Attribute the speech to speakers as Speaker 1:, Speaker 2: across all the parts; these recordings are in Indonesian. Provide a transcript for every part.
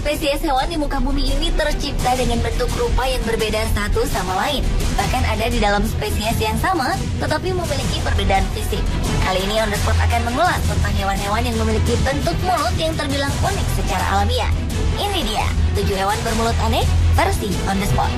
Speaker 1: spesies hewan di muka bumi ini tercipta dengan bentuk rupa yang berbeda satu sama lain. Bahkan ada di dalam spesies yang sama, tetapi memiliki perbedaan fisik. Kali ini On The Spot akan mengulas tentang hewan-hewan yang memiliki bentuk mulut yang terbilang unik secara alamiah. Ini dia, 7 hewan bermulut aneh versi On The Spot.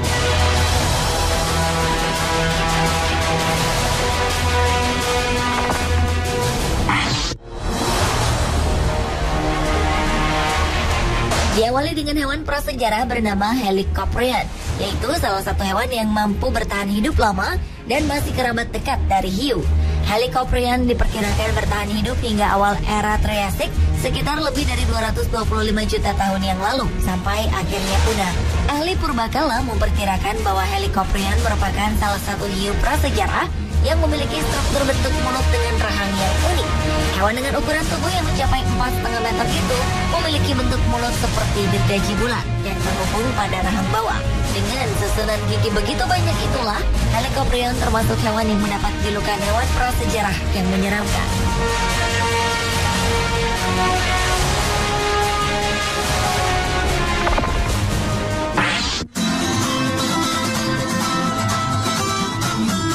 Speaker 1: Diawali dengan hewan prasejarah bernama Helicoprion, yaitu salah satu hewan yang mampu bertahan hidup lama dan masih kerabat dekat dari hiu. Helicoprion diperkirakan bertahan hidup hingga awal era Triasik, sekitar lebih dari 225 juta tahun yang lalu, sampai akhirnya punah. Ahli purbakala memperkirakan bahwa Helicoprion merupakan salah satu hiu prasejarah yang memiliki struktur bentuk mulut dengan rahang yang unik. Hewan dengan ukuran tubuh yang mencapai 4,5 meter itu memiliki bentuk mulut seperti gergaji bulat yang terhubung pada rahang bawah. Dengan susunan gigi begitu banyak itulah, Helicoprion termasuk hewan yang mendapat julukan hewan prasejarah yang menyeramkan.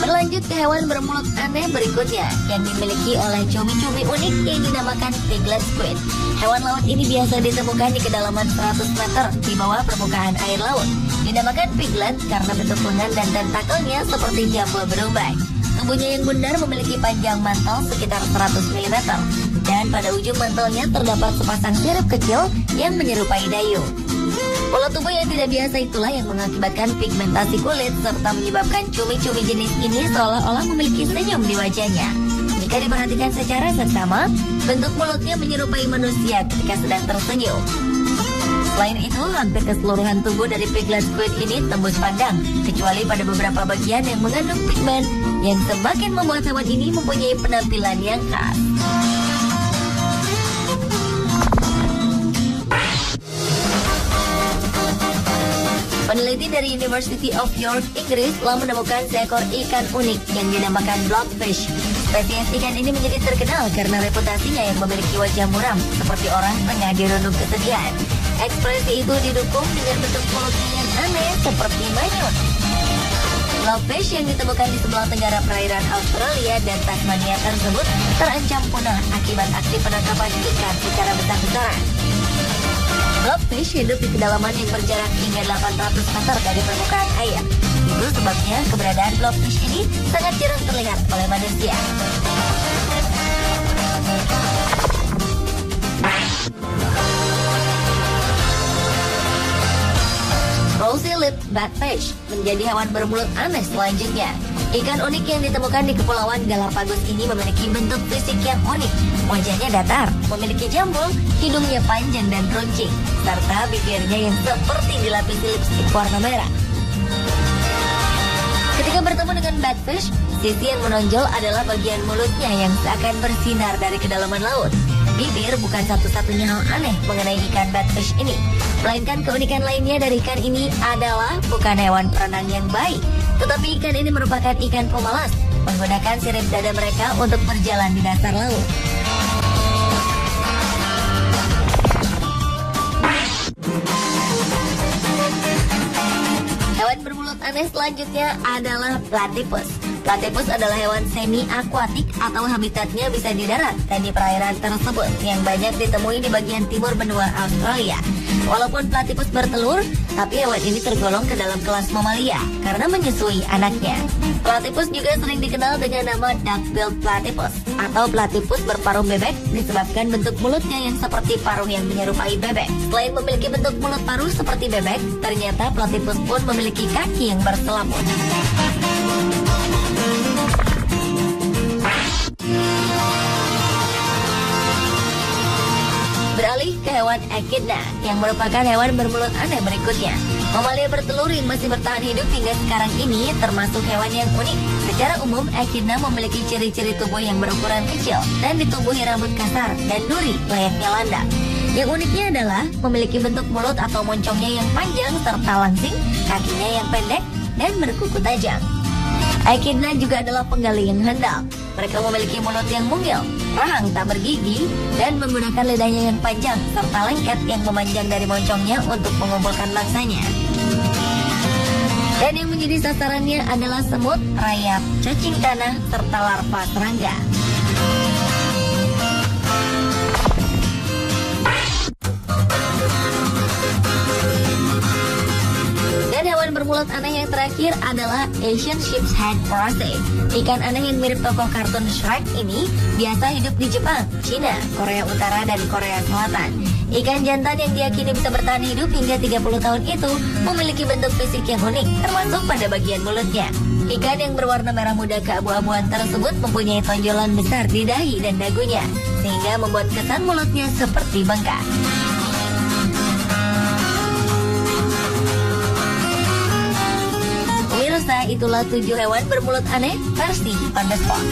Speaker 1: Berlanjut ke hewan bermulut aneh berikutnya yang dimiliki oleh cumi-cumi unik yang dinamakan piglet squid. Hewan laut ini biasa ditemukan di kedalaman 100 meter di bawah permukaan air laut. Dinamakan piglet karena bentuk lengan dan tentakelnya seperti jambul berumbai. Tubuhnya yang bundar memiliki panjang mantel sekitar 100 mm dan pada ujung mantelnya terdapat sepasang sirip kecil yang menyerupai dayung. Pola tubuh yang tidak biasa itulah yang mengakibatkan pigmentasi kulit serta menyebabkan cumi-cumi jenis ini seolah-olah memiliki senyum di wajahnya. Jika diperhatikan secara seksama, bentuk mulutnya menyerupai manusia ketika sedang tersenyum. Selain itu, hampir keseluruhan tubuh dari piglet squid ini tembus pandang, kecuali pada beberapa bagian yang mengandung pigmen yang semakin membuat hewan ini mempunyai penampilan yang khas. Peneliti dari University of York, Inggris telah menemukan seekor ikan unik yang dinamakan blobfish. Spesies ikan ini menjadi terkenal karena reputasinya yang memiliki wajah muram, seperti orang tengah dirundung kesedihan. Ekspresi itu didukung dengan bentuk mulutnya yang aneh seperti manyun. Blobfish yang ditemukan di sebelah tenggara perairan Australia dan Tasmania tersebut terancam punah akibat aksi penangkapan ikan secara besar-besaran. Blobfish hidup di kedalaman yang berjarak hingga 800 meter dari permukaan air. Itu sebabnya keberadaan blobfish ini sangat jarang terlihat oleh manusia. Rosy-lipped batfish menjadi hewan bermulut aneh selanjutnya. Ikan unik yang ditemukan di Kepulauan Galapagos ini memiliki bentuk fisik yang unik. Wajahnya datar, memiliki jambul, hidungnya panjang dan runcing, serta bibirnya yang seperti dilapisi lipstik warna merah. Ketika bertemu dengan batfish, sisi yang menonjol adalah bagian mulutnya yang seakan bersinar dari kedalaman laut. Bibir bukan satu-satunya hal aneh mengenai ikan batfish ini, melainkan keunikan lainnya dari ikan ini adalah bukan hewan perenang yang baik, tetapi ikan ini merupakan ikan pemalas, menggunakan sirip dada mereka untuk berjalan di dasar laut. Hewan bermulut aneh selanjutnya adalah platypus. Platypus adalah hewan semi-akuatik atau habitatnya bisa di darat dan di perairan tersebut yang banyak ditemui di bagian timur benua Australia. Walaupun platypus bertelur, tapi hewan ini tergolong ke dalam kelas mamalia karena menyusui anaknya. Platypus juga sering dikenal dengan nama duck-billed platypus atau platypus berparuh bebek disebabkan bentuk mulutnya yang seperti paruh yang menyerupai bebek. Selain memiliki bentuk mulut paruh seperti bebek, ternyata platypus pun memiliki kaki yang berselaput. Beralih ke hewan echidna yang merupakan hewan bermulut aneh berikutnya. Mamalia bertelur yang masih bertahan hidup hingga sekarang ini termasuk hewan yang unik. Secara umum, echidna memiliki ciri-ciri tubuh yang berukuran kecil dan ditubuhi rambut kasar dan duri layaknya landak. Yang uniknya adalah memiliki bentuk mulut atau moncongnya yang panjang serta langsing, kakinya yang pendek dan berkuku tajam. Echidna juga adalah penggali yang handal. Mereka memiliki mulut yang mungil, rahang tak bergigi, dan menggunakan lidahnya yang panjang serta lengket yang memanjang dari moncongnya untuk mengumpulkan mangsanya. Dan yang menjadi sasarannya adalah semut, rayap, cacing tanah, serta larva serangga. Dan hewan bermulut aneh yang terakhir adalah Asian Sheep's Head Parasite. Ikan aneh yang mirip tokoh kartun Shrek ini biasa hidup di Jepang, Cina, Korea Utara, dan Korea Selatan. Ikan jantan yang diyakini bisa bertahan hidup hingga 30 tahun itu memiliki bentuk fisik yang unik, termasuk pada bagian mulutnya. Ikan yang berwarna merah muda keabu-abuan tersebut mempunyai tonjolan besar di dahi dan dagunya, sehingga membuat kesan mulutnya seperti bengkak. Pemirsa, itulah 7 hewan bermulut aneh versi On The Spot.